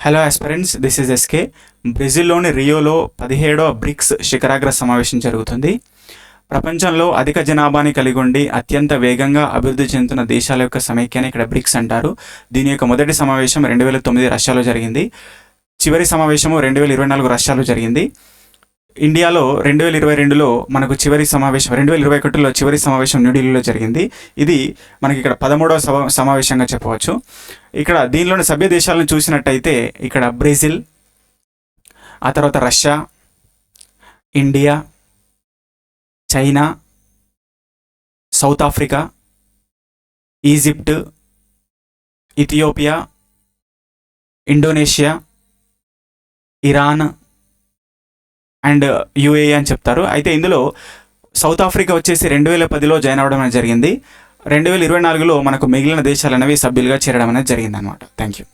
Hello aspirants, this is SK. బ్రెజిల్లోని రియోలో 17వ బ్రిక్స్ శిఖరాగ్ర సమావేశం జరుగుతుంది. ప్రపంచంలో అధిక జనాభాని కలిగి ఉండి అత్యంత వేగంగా అభివృద్ధి చెందుతున్న దేశాల యొక్క సమైక్యాన్ని ఇక్కడ బ్రిక్స్ అంటారు. దీని యొక్క మొదటి సమావేశం 2009 రష్యాలో జరిగింది. చివరి సమావేశము 2024 రష్యాలో జరిగింది. ఇండియాలో 2022లో మనకు చివరి సమావేశం, 2021లో చివరి సమావేశం న్యూఢిల్లీలో జరిగింది. ఇది మనకి ఇక్కడ 13వ సమావేశంగా చెప్పవచ్చు. ఇక్కడ దీనిలోని సభ్య దేశాలను చూసినట్టయితే ఇక్కడ బ్రెజిల్, ఆ తర్వాత Russia, India, China, south Africa, Egypt, Ethiopia, Indonesia, Iran and UAE అని చెప్తారు. అయితే ఇందులో సౌత్ ఆఫ్రికా వచ్చేసి 2010లో జాయిన్ అవ్వడం అనేది జరిగింది. 2024లో మనకు మిగిలిన దేశాలు అనేవి సభ్యులుగా చేరడం అనేది జరిగింది అనమాట. Thank you.